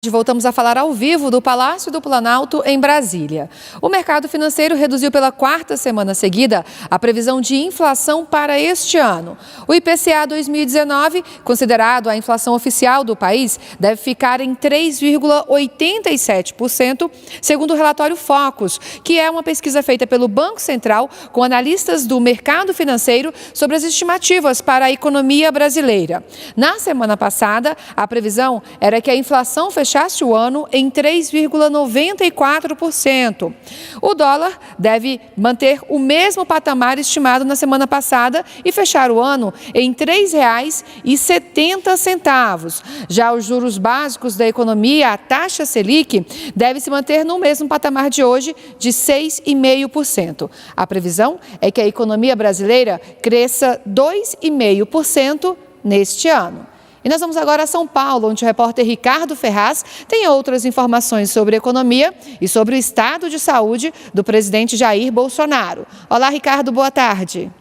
Voltamos a falar ao vivo do Palácio do Planalto, em Brasília. O mercado financeiro reduziu pela quarta semana seguida a previsão de inflação para este ano. O IPCA 2019, considerado a inflação oficial do país, deve ficar em 3,87%, segundo o relatório Focus, que é uma pesquisa feita pelo Banco Central com analistas do mercado financeiro sobre as estimativas para a economia brasileira. Na semana passada, a previsão era que a inflação fechasse o ano em 3,94%. O dólar deve manter o mesmo patamar estimado na semana passada e fechar o ano em R$ 3,70. Já os juros básicos da economia, a taxa Selic, deve se manter no mesmo patamar de hoje, de 6,5%. A previsão é que a economia brasileira cresça 2,5% neste ano. E nós vamos agora a São Paulo, onde o repórter Ricardo Ferraz tem outras informações sobre economia e sobre o estado de saúde do presidente Jair Bolsonaro. Olá, Ricardo, boa tarde.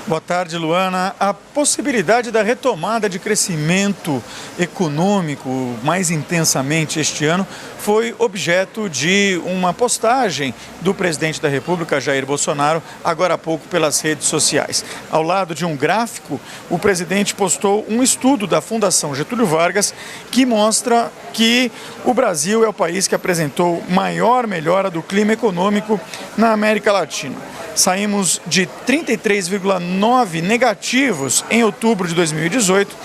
Boa tarde, Luana. A possibilidade da retomada de crescimento econômico mais intensamente este ano foi objeto de uma postagem do presidente da República, Jair Bolsonaro, agora há pouco pelas redes sociais. Ao lado de um gráfico, o presidente postou um estudo da Fundação Getúlio Vargas que mostra que o Brasil é o país que apresentou maior melhora do clima econômico na América Latina. Saímos de 33,9 negativos em outubro de 2018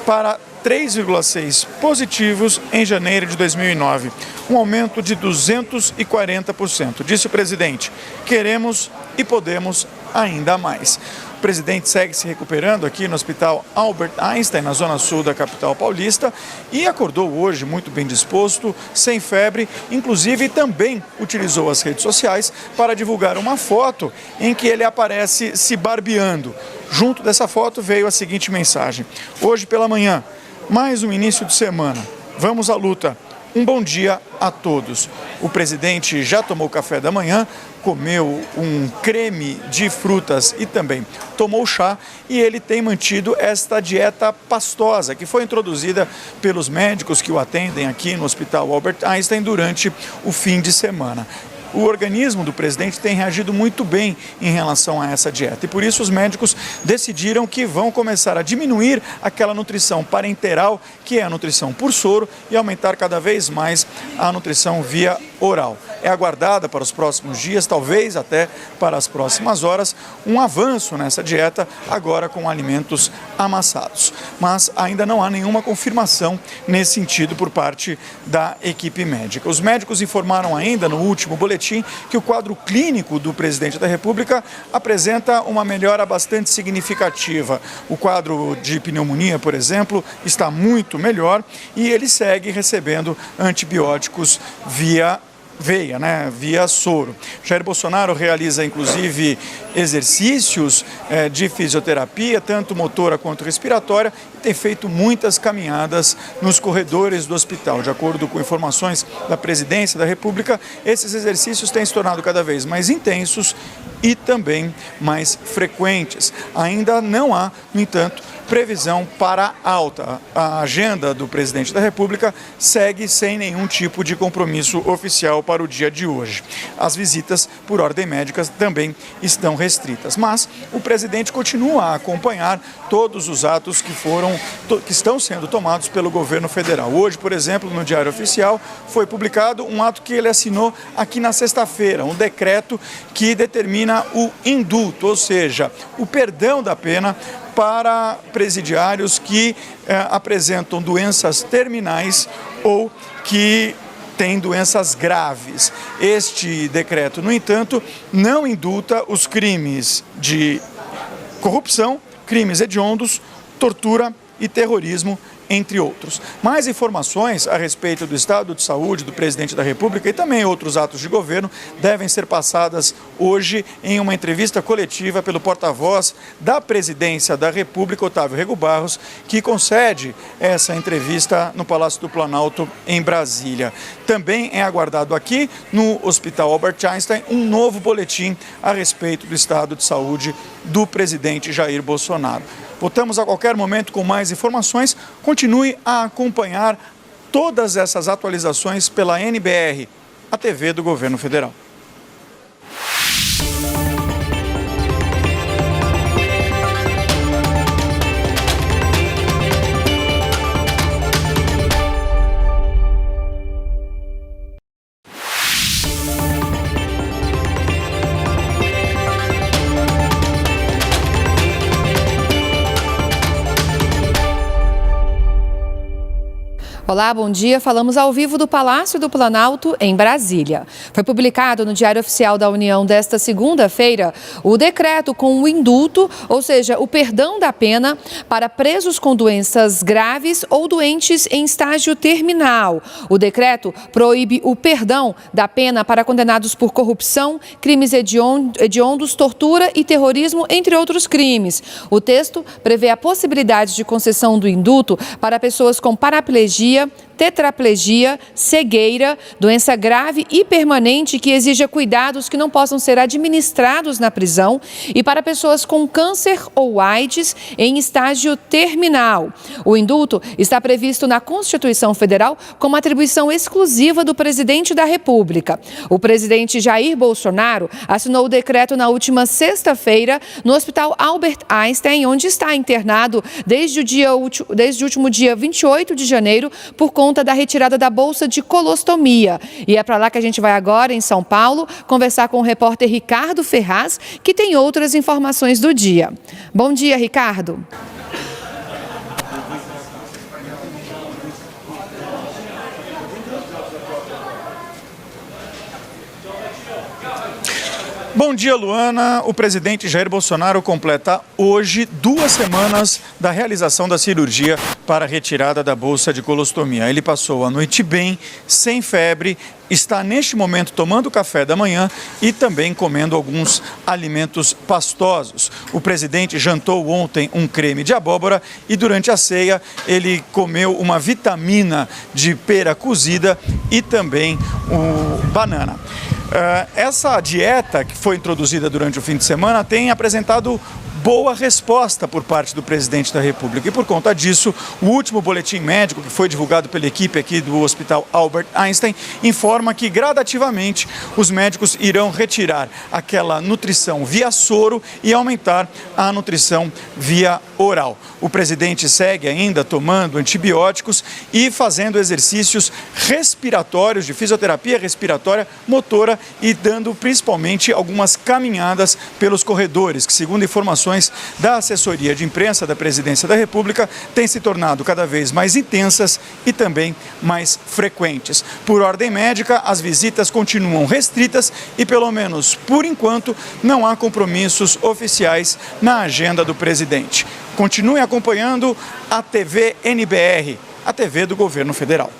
para 3,6 positivos em janeiro de 2009, um aumento de 240%. Disse o presidente: queremos e podemos ainda mais. O presidente segue se recuperando aqui no Hospital Albert Einstein, na zona sul da capital paulista, e acordou hoje muito bem disposto, sem febre, inclusive também utilizou as redes sociais para divulgar uma foto em que ele aparece se barbeando. Junto dessa foto veio a seguinte mensagem: hoje pela manhã, mais um início de semana, vamos à luta. Um bom dia a todos. O presidente já tomou café da manhã, comeu um creme de frutas e também tomou chá, e ele tem mantido esta dieta pastosa que foi introduzida pelos médicos que o atendem aqui no Hospital Albert Einstein durante o fim de semana. O organismo do presidente tem reagido muito bem em relação a essa dieta e por isso os médicos decidiram que vão começar a diminuir aquela nutrição parenteral, que é a nutrição por soro, e aumentar cada vez mais a nutrição via oral. É aguardada para os próximos dias, talvez até para as próximas horas, um avanço nessa dieta, agora com alimentos amassados. Mas ainda não há nenhuma confirmação nesse sentido por parte da equipe médica. Os médicos informaram ainda no último boletim que o quadro clínico do presidente da República apresenta uma melhora bastante significativa. O quadro de pneumonia, por exemplo, está muito melhor e ele segue recebendo antibióticos via soro. Jair Bolsonaro realiza, inclusive, exercícios de fisioterapia, tanto motora quanto respiratória, e tem feito muitas caminhadas nos corredores do hospital. De acordo com informações da Presidência da República, esses exercícios têm se tornado cada vez mais intensos e também mais frequentes. Ainda não há, no entanto, previsão para alta. A agenda do presidente da República segue sem nenhum tipo de compromisso oficial para o dia de hoje. As visitas por ordem médica também estão restritas, mas o presidente continua a acompanhar todos os atos que estão sendo tomados pelo governo federal. Hoje, por exemplo, no Diário Oficial foi publicado um ato que ele assinou aqui na sexta-feira, um decreto que determina o indulto, ou seja, o perdão da pena para presidiários que apresentam doenças terminais ou que têm doenças graves. Este decreto, no entanto, não indulta os crimes de corrupção, crimes hediondos, tortura e terrorismo, entre outros. Mais informações a respeito do estado de saúde do presidente da República e também outros atos de governo devem ser passadas hoje em uma entrevista coletiva pelo porta-voz da Presidência da República, Otávio Rego Barros, que concede essa entrevista no Palácio do Planalto, em Brasília. Também é aguardado aqui no Hospital Albert Einstein um novo boletim a respeito do estado de saúde do presidente Jair Bolsonaro. Voltamos a qualquer momento com mais informações. Continue a acompanhar todas essas atualizações pela NBR, a TV do Governo Federal. Olá, bom dia. Falamos ao vivo do Palácio do Planalto, em Brasília. Foi publicado no Diário Oficial da União desta segunda-feira o decreto com o indulto, ou seja, o perdão da pena para presos com doenças graves ou doentes em estágio terminal. O decreto proíbe o perdão da pena para condenados por corrupção, crimes hediondos, tortura e terrorismo, entre outros crimes. O texto prevê a possibilidade de concessão do indulto para pessoas com paraplegia, tetraplegia, cegueira, doença grave e permanente que exija cuidados que não possam ser administrados na prisão e para pessoas com câncer ou AIDS em estágio terminal. O indulto está previsto na Constituição Federal como atribuição exclusiva do presidente da República. O presidente Jair Bolsonaro assinou o decreto na última sexta-feira no Hospital Albert Einstein, onde está internado desde o último dia 28 de janeiro por conta da retirada da bolsa de colostomia. E é para lá que a gente vai agora, em São Paulo, conversar com o repórter Ricardo Ferraz, que tem outras informações do dia. Bom dia, Ricardo. Bom dia, Luana. O presidente Jair Bolsonaro completa hoje 2 semanas da realização da cirurgia para a retirada da bolsa de colostomia. Ele passou a noite bem, sem febre, está neste momento tomando café da manhã e também comendo alguns alimentos pastosos. O presidente jantou ontem um creme de abóbora e durante a ceia ele comeu uma vitamina de pera cozida e também banana. Essa dieta que foi introduzida durante o fim de semana tem apresentado boa resposta por parte do presidente da República e por conta disso, o último boletim médico que foi divulgado pela equipe aqui do Hospital Albert Einstein informa que gradativamente os médicos irão retirar aquela nutrição via soro e aumentar a nutrição via oral. O presidente segue ainda tomando antibióticos e fazendo exercícios respiratórios, de fisioterapia respiratória motora e dando principalmente algumas caminhadas pelos corredores, que segundo informações da assessoria de imprensa da Presidência da República têm se tornado cada vez mais intensas e também mais frequentes. Por ordem médica, as visitas continuam restritas e, pelo menos por enquanto, não há compromissos oficiais na agenda do presidente. Continue acompanhando a TV NBR, a TV do Governo Federal.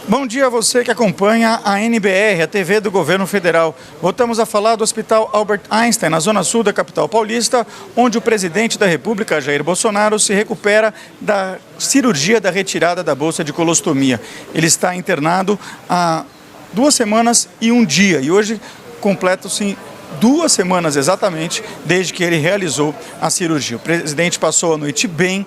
Bom dia a você que acompanha a NBR, a TV do Governo Federal. Voltamos a falar do Hospital Albert Einstein, na zona sul da capital paulista, onde o presidente da República, Jair Bolsonaro, se recupera da cirurgia da retirada da bolsa de colostomia. Ele está internado há 2 semanas e 1 dia e hoje completam-se 2 semanas exatamente desde que ele realizou a cirurgia. O presidente passou a noite bem,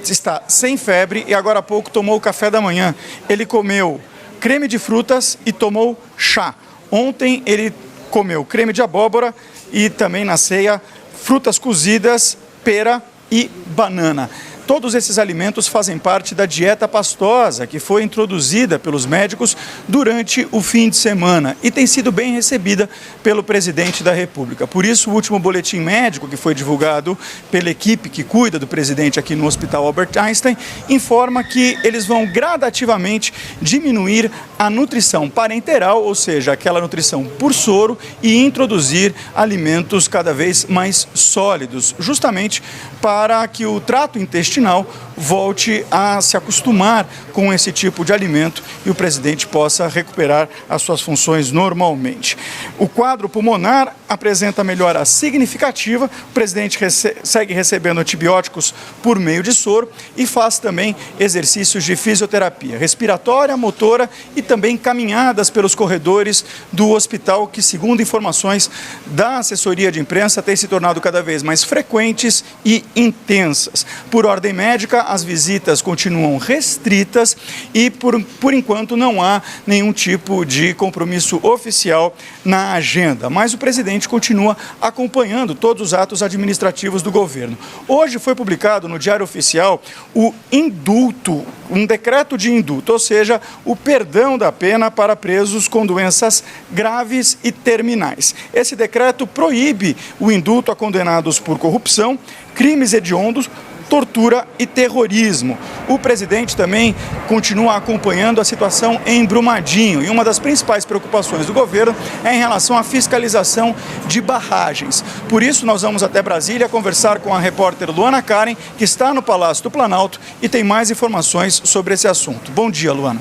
está sem febre e agora há pouco tomou o café da manhã. Ele comeu creme de frutas e tomou chá. Ontem ele comeu creme de abóbora e também na ceia frutas cozidas, pera e banana. todos esses alimentos fazem parte da dieta pastosa que foi introduzida pelos médicos durante o fim de semana e tem sido bem recebida pelo presidente da República. Por isso, o último boletim médico que foi divulgado pela equipe que cuida do presidente aqui no Hospital Albert Einstein informa que eles vão gradativamente diminuir a nutrição parenteral, ou seja, aquela nutrição por soro, e introduzir alimentos cada vez mais sólidos, justamente para que o trato intestinal volte a se acostumar com esse tipo de alimento e o presidente possa recuperar as suas funções normalmente. O quadro pulmonar apresenta melhora significativa, o presidente segue recebendo antibióticos por meio de soro e faz também exercícios de fisioterapia respiratória, motora e também caminhadas pelos corredores do hospital que, segundo informações da assessoria de imprensa, têm se tornado cada vez mais frequentes e intensas. Por ordem médica, as visitas continuam restritas e, por enquanto, não há nenhum tipo de compromisso oficial na agenda. Mas o presidente continua acompanhando todos os atos administrativos do governo. Hoje foi publicado no Diário Oficial o indulto, um decreto de indulto, ou seja, o perdão da pena para presos com doenças graves e terminais. Esse decreto proíbe o indulto a condenados por corrupção, crimes hediondos, tortura e terrorismo. O presidente também continua acompanhando a situação em Brumadinho e uma das principais preocupações do governo é em relação à fiscalização de barragens. Por isso, nós vamos até Brasília conversar com a repórter Luana Karen, que está no Palácio do Planalto e tem mais informações sobre esse assunto. Bom dia, Luana.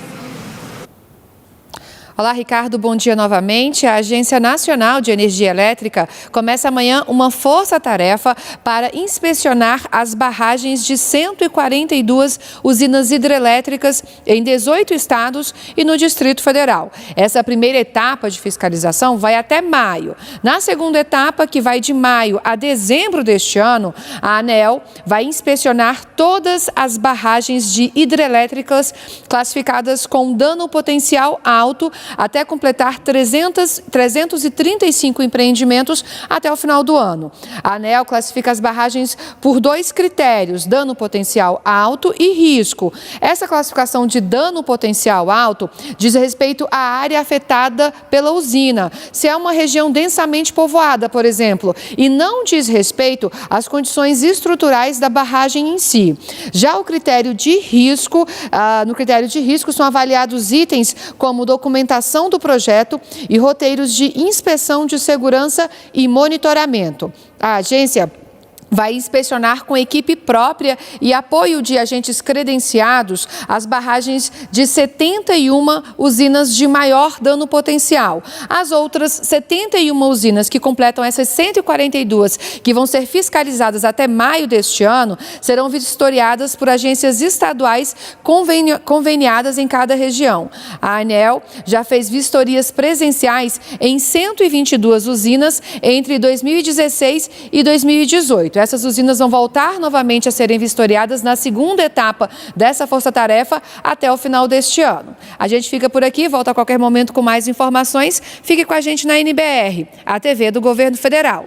Olá, Ricardo, bom dia novamente. A Agência Nacional de Energia Elétrica começa amanhã uma força-tarefa para inspecionar as barragens de 142 usinas hidrelétricas em 18 estados e no Distrito Federal. Essa primeira etapa de fiscalização vai até maio. Na segunda etapa, que vai de maio a dezembro deste ano, a ANEEL vai inspecionar todas as barragens de hidrelétricas classificadas com dano potencial alto até completar 335 empreendimentos até o final do ano. A ANEEL classifica as barragens por 2 critérios, dano potencial alto e risco. Essa classificação de dano potencial alto diz respeito à área afetada pela usina, se é uma região densamente povoada, por exemplo, e não diz respeito às condições estruturais da barragem em si. Já o critério de risco, no critério de risco são avaliados itens como documentação do projeto e roteiros de inspeção de segurança e monitoramento. A agência vai inspecionar com equipe própria e apoio de agentes credenciados as barragens de 71 usinas de maior dano potencial. As outras 71 usinas que completam essas 142 que vão ser fiscalizadas até maio deste ano serão vistoriadas por agências estaduais conveniadas em cada região. A ANEEL já fez vistorias presenciais em 122 usinas entre 2016 e 2018. Essas usinas vão voltar novamente a serem vistoriadas na segunda etapa dessa força-tarefa até o final deste ano. A gente fica por aqui, volta a qualquer momento com mais informações. Fique com a gente na NBR, a TV do Governo Federal.